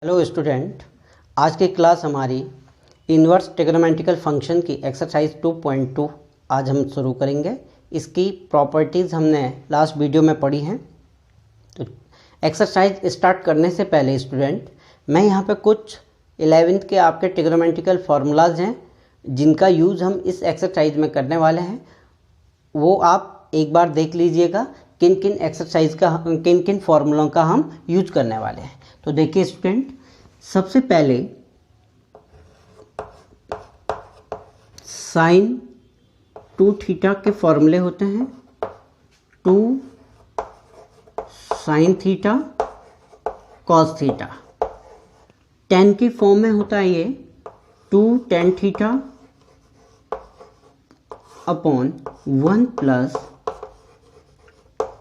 Hello student, आज की class हमारी इन्वर्स ट्रिग्नोमेट्रिकल फंक्शन की एक्सरसाइज 2.2 आज हम शुरू करेंगे। इसकी प्रॉपर्टीज़ हमने लास्ट वीडियो में पढ़ी हैं। तो एक्सरसाइज स्टार्ट करने से पहले स्टूडेंट, मैं यहाँ पे कुछ 11th के आपके ट्रिग्नोमेट्रिकल फार्मूलाज हैं जिनका यूज़ हम इस एक्सरसाइज में करने वाले हैं। वो आप एक बार देख लीजिएगा किन किन एक्सरसाइज का किन किन फार्मूलों का हम यूज करने वाले हैं। तो देखिए स्टूडेंट, सबसे पहले साइन 2 थीटा के फॉर्मूले होते हैं। 2 sine theta cos theta. tan की फॉर्म में होता है ये 2 tan theta upon 1 plus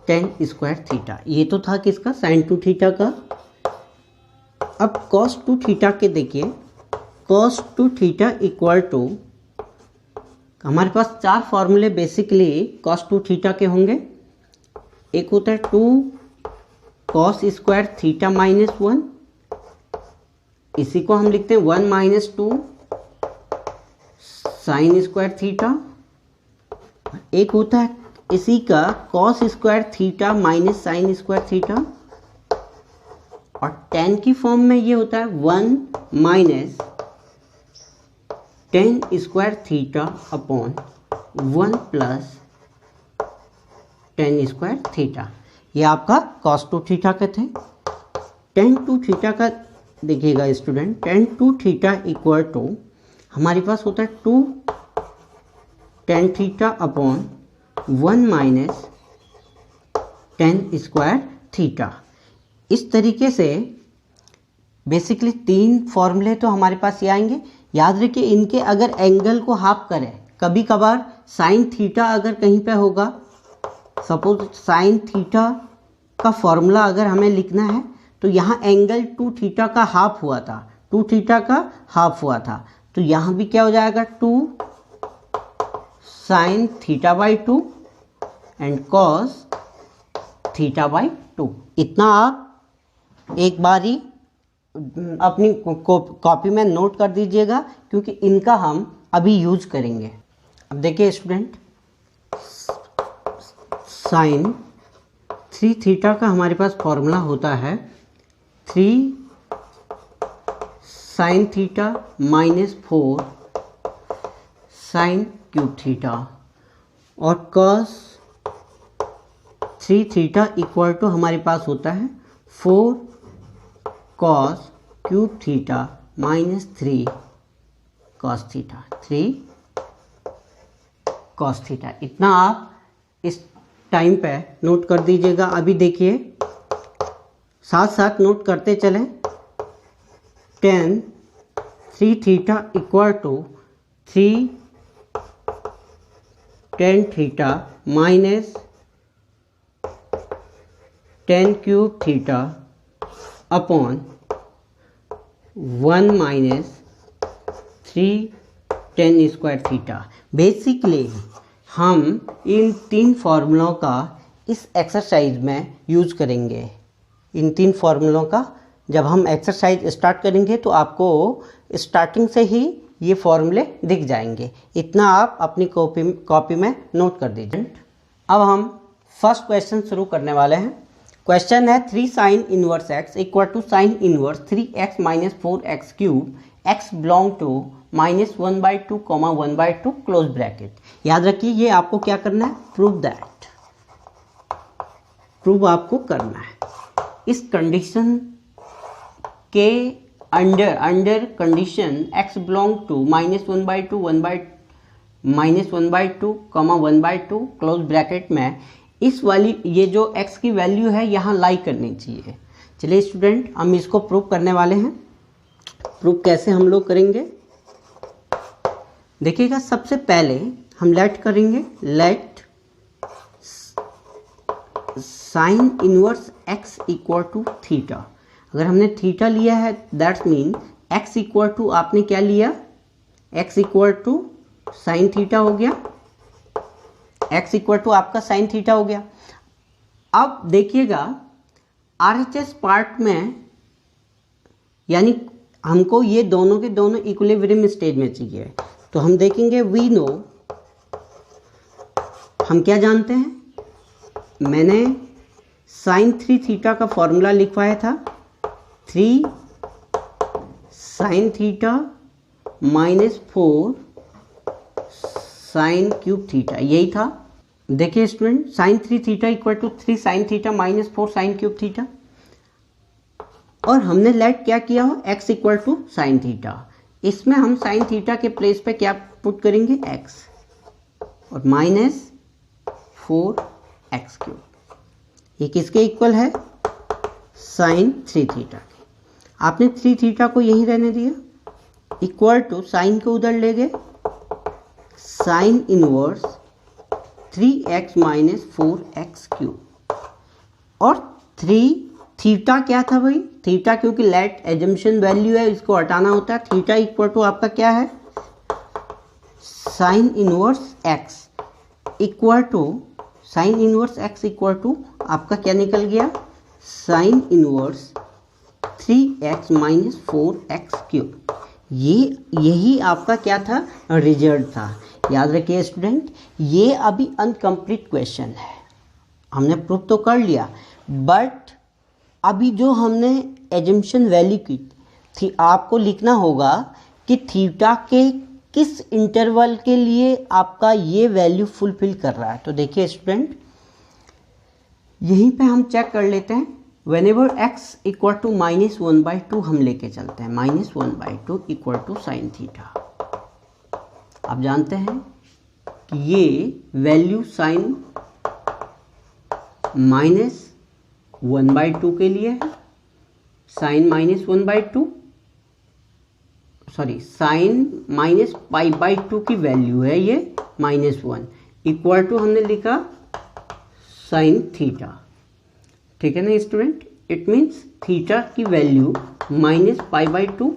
tan square theta. ये तो था किसका, साइन 2 थीटा का। अब cos 2 थीटा के देखिए, cos 2 थीटा इक्वल टू, हमारे पास 4 फॉर्मूले बेसिकली cos 2 थीटा के होंगे। एक होता है 2 cos स्क्वायर थीटा माइनस 1, इसी को हम लिखते हैं 1 माइनस 2 साइन स्क्वायर थीटा। एक होता है इसी का cos square theta minus sine square theta, और tan की फॉर्म में ये होता है 1 minus tan square theta upon 1 plus tan square theta. ये आपका cos 2 थीटा के थे। tan 2 थीटा का देखिएगा student, tan 2 theta equal to हमारे पास होता है 2 tan theta upon 1 minus tan square theta. इस तरीके से बेसिकली 3 फॉर्मूले तो हमारे पास ये आएंगे। याद रखिए, इनके अगर एंगल को हाफ करें, कभी कभार साइन थीटा अगर कहीं पे होगा, सपोज साइन थीटा का फॉर्मूला अगर हमें लिखना है तो यहाँ एंगल 2 थीटा का हाफ हुआ था, 2 थीटा का हाफ हुआ था, तो यहाँ भी क्या हो जाएगा 2 sine theta by 2 and cos theta by 2। इतना आप एक बार ही अपनी कॉपी में नोट कर दीजिएगा, क्योंकि इनका हम अभी यूज करेंगे। अब देखिए स्टूडेंट, साइन 3 थीटा का हमारे पास फॉर्मूला होता है 3 sine theta minus 4 sine cube theta, और कॉस 3 थीटा इक्वल टू हमारे पास होता है 4 cos cube theta minus 3 cos theta, 3 cos theta. इतना आप इस टाइम पे नोट कर दीजिएगा। अभी देखिए, साथ साथ नोट करते चलें। tan 3 theta equal to 3 tan theta minus tan cube theta upon 1 minus 3 tan square theta. Basically हम इन 3 फार्मूलों का इस एक्सरसाइज में यूज करेंगे। इन 3 फार्मूलों का जब हम एक्सरसाइज स्टार्ट करेंगे तो आपको स्टार्टिंग से ही ये फार्मूले दिख जाएंगे। इतना आप अपनी कॉपी में नोट कर दीजिए। अब हम फर्स्ट क्वेश्चन शुरू करने वाले हैं। क्वेश्चन है 3 sine inverse x equal to sine inverse 3x minus 4x cube, x belong to -1/2 1/2 close bracket. याद रखिए, ये आपको क्या करना है, प्रूव आपको करना है। इस कंडीशन के under condition x belong to -1/2 1/2 1/2 close bracket में इस वाली ये जो x की वैल्यू है यहाँ लाई करनी चाहिए। चलिए स्टूडेंट, हम इसको प्रूव करने वाले हैं। प्रूव कैसे हम लोग करेंगे देखिएगा। सबसे पहले हम लेट करेंगे, let sine inverse x equal to theta. अगर हमने थीटा लिया है that's mean x equal to, आपने क्या लिया, x equal to sine theta हो गया, x इक्वल टू आपका साइन थीटा हो गया। अब देखिएगा RHS पार्ट में यानी हमको ये दोनों के दोनों इक्विलिब्रियम स्टेज में चाहिए। तो हम देखेंगे वी नो, हम क्या जानते हैं, मैंने साइन 3 थीटा का फॉर्मूला लिखवाया था, 3 sine theta minus 4 sine cube theta, यही था। देखिए student, sine 3 theta equal to 3 sine theta minus 4 sine cube theta, और हमने लेट क्या किया हो, x equal to sine theta. इसमें हम साइन थीटा के प्लेस पे क्या पुट करेंगे, x, और माइनस 4x क्यूब, ये किसके इक्वल है, साइन 3 थीटा के। आपने 3 थीटा को यहीं रहने दिया, इक्वल टू साइन को उधर ले गए, sign inverse 3x minus 4x cube, और 3 थीटा क्या था भाई, थीटा क्योंकि लेट एजम्पशन वैल्यू है, इसको हटाना होता है। थीटा इक्वल टू आपका क्या है, sine inverse x equal to, sine inverse x equal to आपका क्या निकल गया, sign inverse 3x minus 4x cube. यही आपका क्या था, रिजल्ट था। याद रखिए स्टूडेंट, ये अभी अनकम्प्लीट क्वेश्चन है, हमने प्रूफ तो कर लिया, बट अभी जो हमने एजम्पशन वैल्यू की थी, आपको लिखना होगा कि थीटा के किस इंटरवल के लिए आपका ये वैल्यू फुलफिल कर रहा है। तो देखिए स्टूडेंट, यहीं पे हम चेक कर लेते हैं, व्हेनेवर x इक्वल टू -1/2 हम लेके चलते हैं, -1/2 इक्वल टू साइन थीटा। आप जानते हैं कि ये वैल्यू साइन -1/2 के लिए है, साइन -1/2, सॉरी साइन -π/2 की वैल्यू है ये -1, इक्वल टू हमने लिखा साइन थीटा। ठीक है ना स्टूडेंट, इट मीन्स थीटा की वैल्यू -π/2।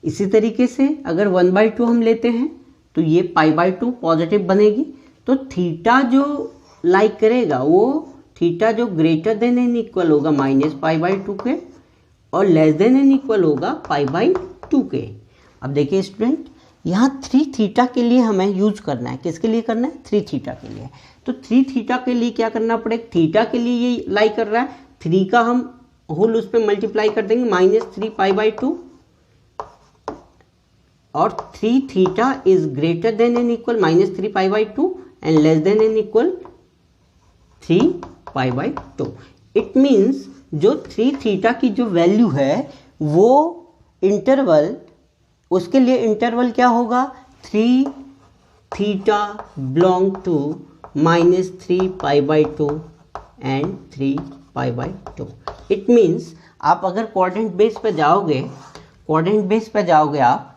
इसी तरीके से अगर 1/2 हम लेते हैं तो ये π/2 पॉजिटिव बनेगी, तो थीटा जो लाइक करेगा वो थीटा जो ग्रेटर देन एन इक्वल होगा -π/2 के, और लेस देन एन इक्वल होगा π/2 के। अब देखिए स्टूडेंट, यहाँ 3 थीटा के लिए हमें यूज करना है, किसके लिए करना है, 3 थीटा के लिए। तो 3 थीटा के लिए क्या करना पड़ेगा, थीटा के लिए ये लाई कर रहा है, 3 का हम होल उस पर मल्टीप्लाई कर देंगे, -3π/2, और 3 theta is greater than N equal -3π/2 and less than N equal 3π/2। It means जो 3 थीटा की जो वैल्यू है वो इंटरवल, उसके लिए इंटरवल क्या होगा, 3 theta belong to -3π/2 and 3π/2। It means आप अगर कोऑर्डिनेट बेस पे जाओगे, कोऑर्डिनेट बेस पे जाओगे आप,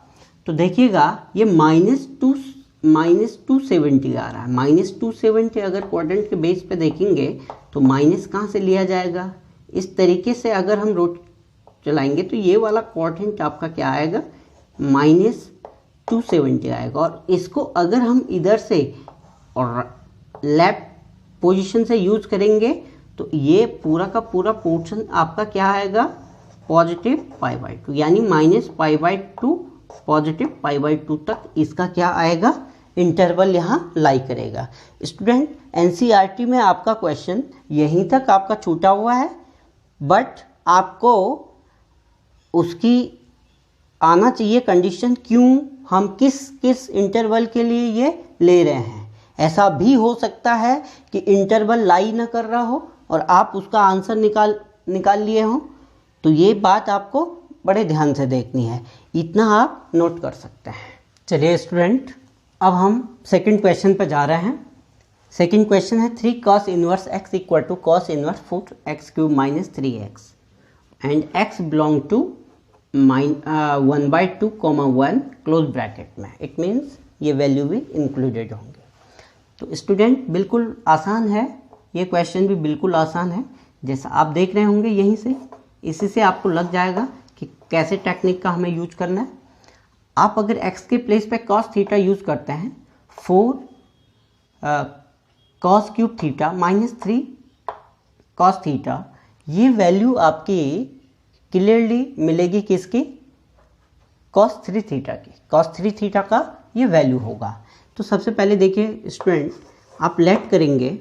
तो देखिएगा ये -270 आ रहा है, -270 अगर कोऑर्डिनेट के बेस पे देखेंगे तो माइनस कहाँ से लिया जाएगा, इस तरीके से अगर हम रोट चलाएंगे तो ये वाला कोऑर्डिनेट आपका क्या आएगा, -270 आएगा। और इसको अगर हम इधर से और लेफ्ट पोजीशन से यूज करेंगे तो ये पूरा का पूरा पोर्शन आपका क्या आएगा, पॉजिटिव π/2, यानी -π/2 पॉजिटिव π/2 तक इसका क्या आएगा, इंटरवल यहाँ लाई करेगा। स्टूडेंट, एनसीईआरटी में आपका क्वेश्चन यहीं तक आपका छूटा हुआ है, बट आपको उसकी आना चाहिए कंडीशन, क्यों हम किस इंटरवल के लिए ये ले रहे हैं। ऐसा भी हो सकता है कि इंटरवल लाई ना कर रहा हो और आप उसका आंसर निकाल लिए हो, तो ये बात आपको बड़े ध्यान से देखनी है, इतना आप नोट कर सकते हैं। चलिए स्टूडेंट, अब हम सेकंड क्वेश्चन पर जा रहे हैं। सेकंड क्वेश्चन है 3 cos inverse x equal to cos inverse 4x cube minus 3x and x belong to 1/2, 1 close bracket में। इट मीन्स ये वैल्यू भी इंक्लूडेड होंगे। तो स्टूडेंट, बिल्कुल आसान है, ये क्वेश्चन भी बिल्कुल आसान है, जैसा आप देख रहे होंगे यहीं से, इसी से आपको लग जाएगा कि कैसे टेक्निक का हमें यूज करना है। आप अगर x के प्लेस पे cos थीटा यूज करते हैं, 4 cos cube theta minus 3 cos theta, ये वैल्यू आपकी क्लियरली मिलेगी किसकी, cos 3 थीटा की। cos 3 थीटा का ये वैल्यू होगा। तो सबसे पहले देखिए स्टूडेंट, आप लेट करेंगे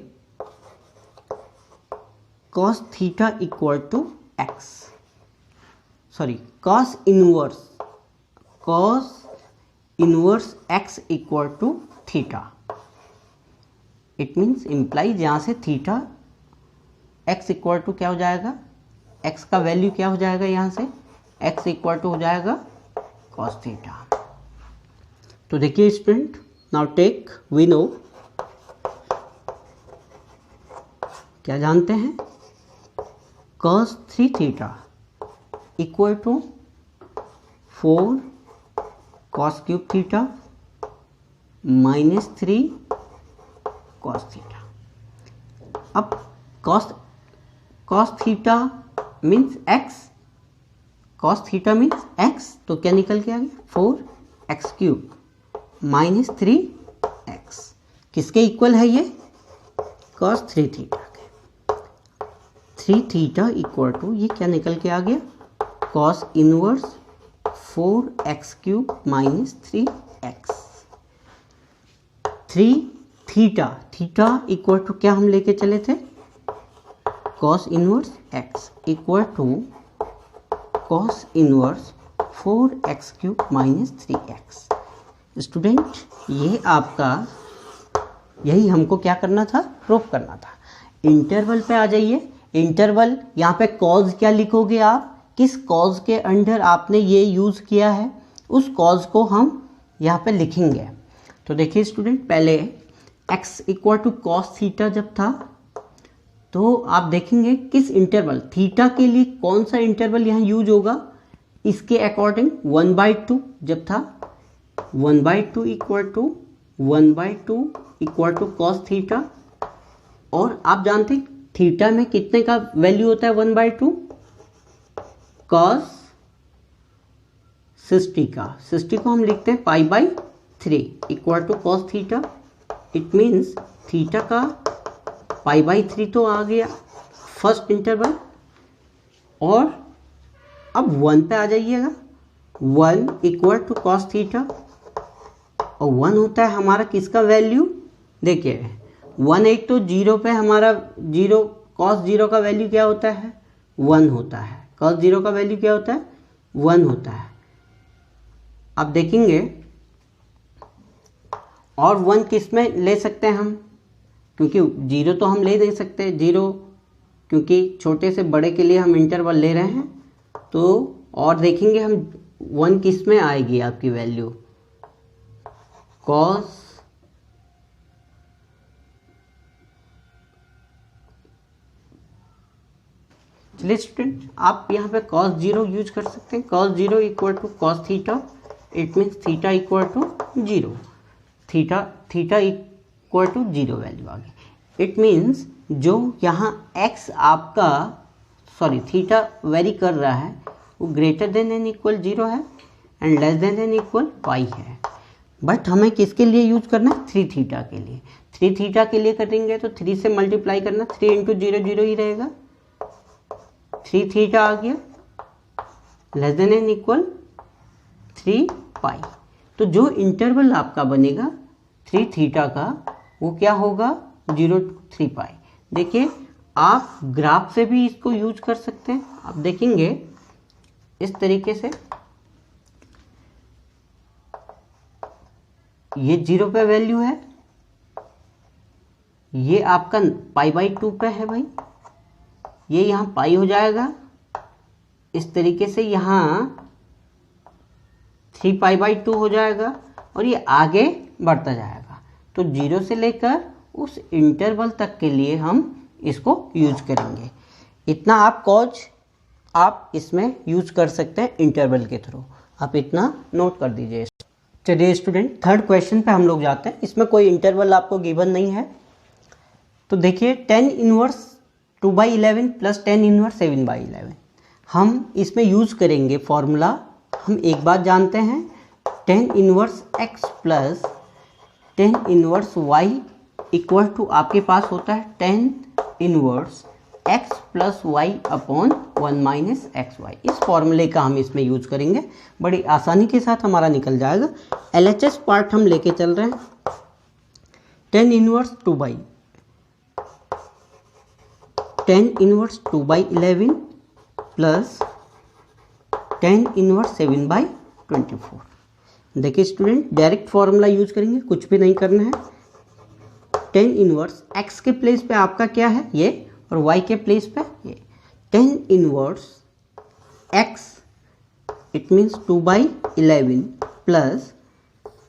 cos theta equal to x, sorry cos inverse x equal to theta. It means implies यहाँ से थीटा x इक्वल टू क्या हो जाएगा, x का वैल्यू क्या हो जाएगा, यहाँ से x इक्वल टू हो जाएगा cos थीटा। तो देखिए student, now take we know, क्या जानते हैं, cos 3 theta equal to 4 cos cube theta minus 3 cos theta. अब cos theta means x, cos theta means x, तो क्या निकल के आ गया 4x क्यूब माइनस 3x, किसके इक्वल है ये, cos 3 थीटा के। 3 थीटा इक्वल टू ये क्या निकल के आ गया, cos inverse 4x cube minus 3x। 3 theta equal to क्या हम लेके चले थे, cos inverse x equal to cos inverse 4x cube minus 3x। Student, ये आपका, यही हमको क्या करना था, प्रूफ करना था। इंटरवल पे आ जाइए। इंटरवल, यहाँ पे कॉज क्या लिखोगे आप, किस कॉज के अंडर आपने ये यूज़ किया है, उस कॉज को हम यहाँ पे लिखेंगे। तो देखिए स्टूडेंट, पहले x equal to cos theta जब था, तो आप देखेंगे किस इंटरवल, थीटा के लिए कौन सा इंटरवल यहाँ यूज होगा, इसके अकॉर्डिंग 1/2 जब था, 1/2 equal to 1/2 equal to cos theta. और आप जानते हैं थीटा में कितने का वैल्यू होता है 1/2, कॉस 60 का, 60 को हम लिखते हैं π/3 equal to cos theta. It means theta का π/3 तो आ गया फर्स्ट इंटरवल। और अब 1 पे आ जाइएगा, 1 इक्वल टू कॉस थीटा, और 1 होता है हमारा किसका वैल्यू, देखिए 1 एक तो 0 पे हमारा 0, कॉस 0 का वैल्यू क्या होता है, 1 होता है। कॉस 0 का वैल्यू क्या होता है, 1 होता है। अब देखेंगे, और 1 किस में ले सकते हैं हम, क्योंकि 0 तो हम ले नहीं सकते, 0 क्योंकि छोटे से बड़े के लिए हम इंटरवल ले रहे हैं। तो और देखेंगे हम 1 किस में आएगी आपकी वैल्यू, कॉस चलिए स्टूडेंट, आप यहाँ पे cos 0 यूज कर सकते हैं। cos 0 equal to cos theta, it means theta equal to 0, theta equal to 0 value आ गई। इट मीन्स जो यहाँ x आपका, सॉरी थीटा वेरी कर रहा है, वो ग्रेटर देन एन इक्वल 0 है and less than N equal to pi. But हमें किसके लिए यूज करना है, 3 थीटा के लिए। 3 थीटा के लिए करेंगे तो 3 से मल्टीप्लाई करना, 3 इंटू 0 0 ही रहेगा, 3 थीटा आ गया, लेस देन एन इक्वल 3 पाई। तो जो इंटरवल आपका बनेगा 3 थीटा का, वो क्या होगा, 0 to 3 पाई। देखिए आप ग्राफ से भी इसको यूज कर सकते हैं। आप देखेंगे इस तरीके से, ये 0 पे वैल्यू है, ये आपका π/2 पे है भाई, ये यहाँ पाई हो जाएगा। इस तरीके से यहाँ 3π/2 हो जाएगा और ये आगे बढ़ता जाएगा। तो 0 से लेकर उस इंटरवल तक के लिए हम इसको यूज करेंगे। इतना आप कॉज आप इसमें यूज कर सकते हैं इंटरवल के थ्रू, आप इतना नोट कर दीजिए। चलिए स्टूडेंट, थर्ड क्वेश्चन पे हम लोग जाते हैं। इसमें कोई इंटरवल आपको गिवन नहीं है। तो देखिए 10 इनवर्स 2/11 प्लस 10 इनवर्स 7/11, हम इसमें यूज करेंगे फॉर्मूला। हम एक बात जानते हैं, 10 inverse x plus 10 inverse y equal to आपके पास होता है 10 inverse x plus y upon 1 minus x y. इस फॉर्मूले का हम इसमें यूज करेंगे, बड़ी आसानी के साथ हमारा निकल जाएगा। LHS पार्ट हम लेके चल रहे हैं। tan inverse 2/11 plus tan inverse 7/24। देखिए स्टूडेंट, डायरेक्ट फॉर्मूला यूज करेंगे, कुछ भी नहीं करना है। tan इनवर्स x के प्लेस पे आपका क्या है, ये, और y के प्लेस पे ये। tan inverse x it means 2/11 plus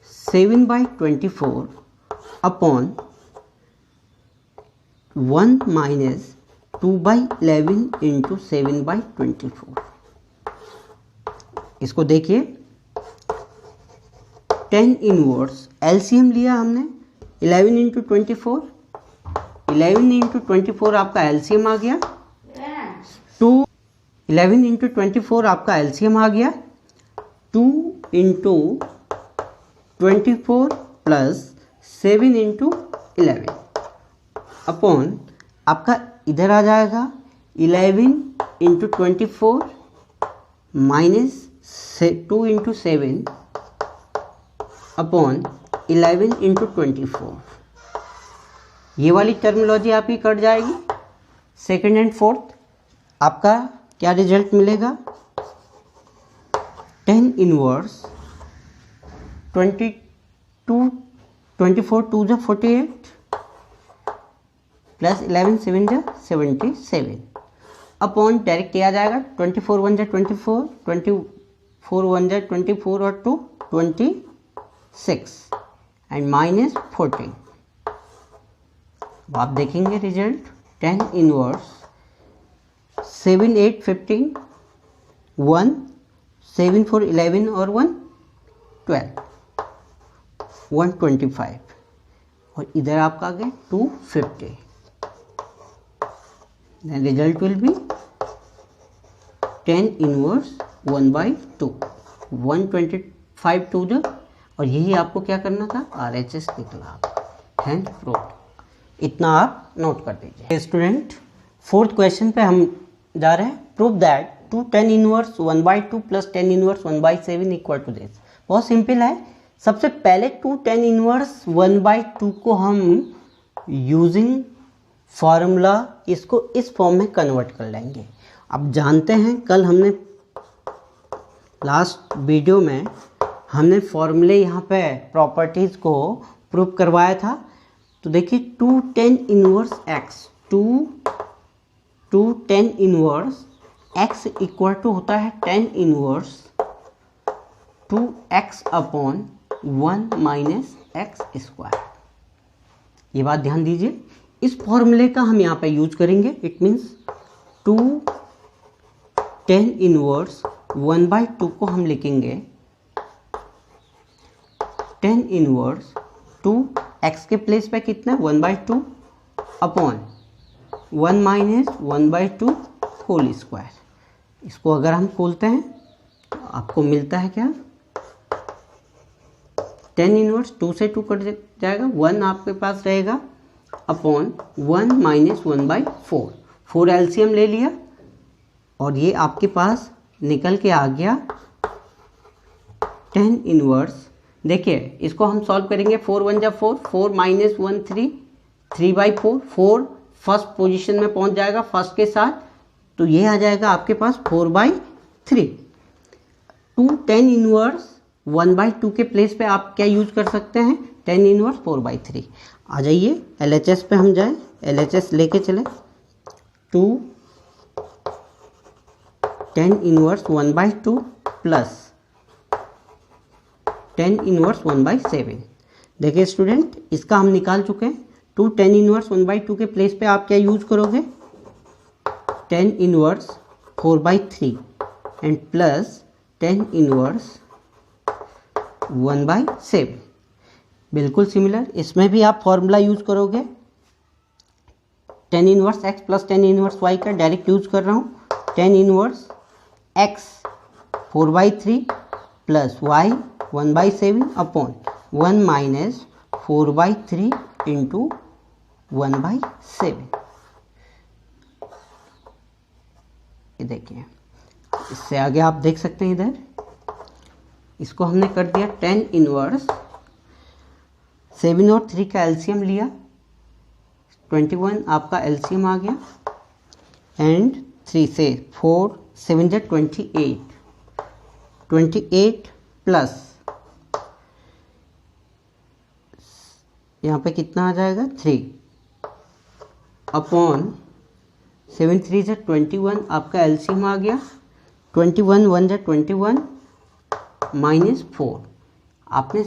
7/24 upon 1 minus 2/11 into 7/24। इसको देखिए, tan इनवर्स एलसीएम लिया हमने 11 इंटू 24, 11 इंटू 24 आपका एलसीएम आ गया 11 इंटू 24 आपका एलसीएम आ गया 2 इंटू 24 प्लस 7 इंटू 11 अपॉन आपका इधर आ जाएगा 11 into 24 minus 2 into 7 upon 11 into 24। ये वाली टर्मिनोलॉजी आपकी कट जाएगी। सेकंड एंड फोर्थ आपका क्या रिजल्ट मिलेगा, tan इनवर्स 24 2 जा 48 प्लस 11 7 जा 77 अपॉन डायरेक्ट किया जाएगा 24 1 जा 24, 24 1 जा 24 और 2 26 एंड माइनस 14। अब आप देखेंगे रिजल्ट, tan इनवर्स 7 8 15 1 7 4 11 और 1 12 125 और इधर आपका आ गया 250। then result will be tan inverse 1/2 125 2 जो, और यही आपको क्या करना था, RHS निकला हैंड प्रूफ। इतना आप नोट कर दीजिए। स्टूडेंट, फोर्थ क्वेश्चन पे हम जा रहे हैं। Prove that 2 tan inverse 1/2 plus tan inverse 1/7 equal to this. बहुत सिंपल है। सबसे पहले 2 tan इनवर्स 1/2 को हम यूजिंग फॉर्मूला इसको इस फॉर्म में कन्वर्ट कर लेंगे। अब जानते हैं, कल हमने लास्ट वीडियो में हमने फॉर्मूले यहाँ पे प्रॉपर्टीज़ को प्रूव करवाया था। तो देखिए 2 tan inverse x 2 tan inverse x equal to होता है tan inverse 2x upon 1 minus x square. ये बात ध्यान दीजिए, इस फॉर्मूले का हम यहाँ पे यूज करेंगे। इट मीन्स 2 tan इनवर्स 1/2 को हम लिखेंगे tan इनवर्स 2x के प्लेस पे कितना 1/2 अपॉन 1 माइनस 1/2 होल स्क्वायर। इसको अगर हम खोलते हैं तो आपको मिलता है क्या, tan इनवर्स 2 से 2 कट जाएगा, 1 आपके पास रहेगा अपॉन 1 माइनस 1/4 4 एलसीएम ले लिया और ये आपके पास निकल के आ गया tan इनवर्स। देखिए इसको हम सॉल्व करेंगे, 4 1 जा 4, 4 माइनस 1 3, 3/4, 4 फर्स्ट पोजीशन में पहुंच जाएगा फर्स्ट के साथ, तो ये आ जाएगा आपके पास 4/3। 2 tan इनवर्स 1/2 के प्लेस पे आप क्या यूज कर सकते हैं, tan इनवर्स 4/3। आ जाइए LHS पे हम जाएं, LHS लेके चले। 2 tan inverse 1/2 plus tan inverse 1/7। देखिए स्टूडेंट, इसका हम निकाल चुके हैं। 2 tan इनवर्स 1/2 के प्लेस पे आप क्या यूज करोगे, tan inverse 4/3 and plus tan inverse 1/7। बिल्कुल सिमिलर, इसमें भी आप फॉर्मूला यूज करोगे, tan inverse x plus tan inverse y का डायरेक्ट यूज कर रहा हूँ। tan inverse x 4/3 plus y 1/7 upon 1 minus 4/3 into 1/7। ये देखिए, इससे आगे आप देख सकते हैं इधर, इसको हमने कर दिया 10 इनवर्स, 7 और 3 का एलसीएम लिया, 21 आपका एलसीएम आ गया, एंड 3 से 4 7 जा 28 प्लस यहाँ पे कितना आ जाएगा 3 अपॉन 7 3 जा 21 आपका एलसीएम आ गया, 21 1 जा 21 माइनस 4, आपने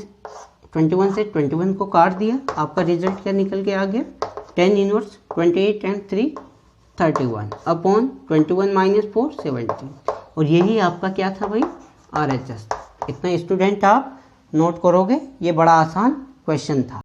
21 से 21 को काट दिया, आपका रिजल्ट क्या निकल के आ गया 10 इनवर्स 28 एंड 3 31 अपॉन 21 माइनस 4 17, और यही आपका क्या था भाई RHS। इतना स्टूडेंट आप नोट करोगे, ये बड़ा आसान क्वेश्चन था।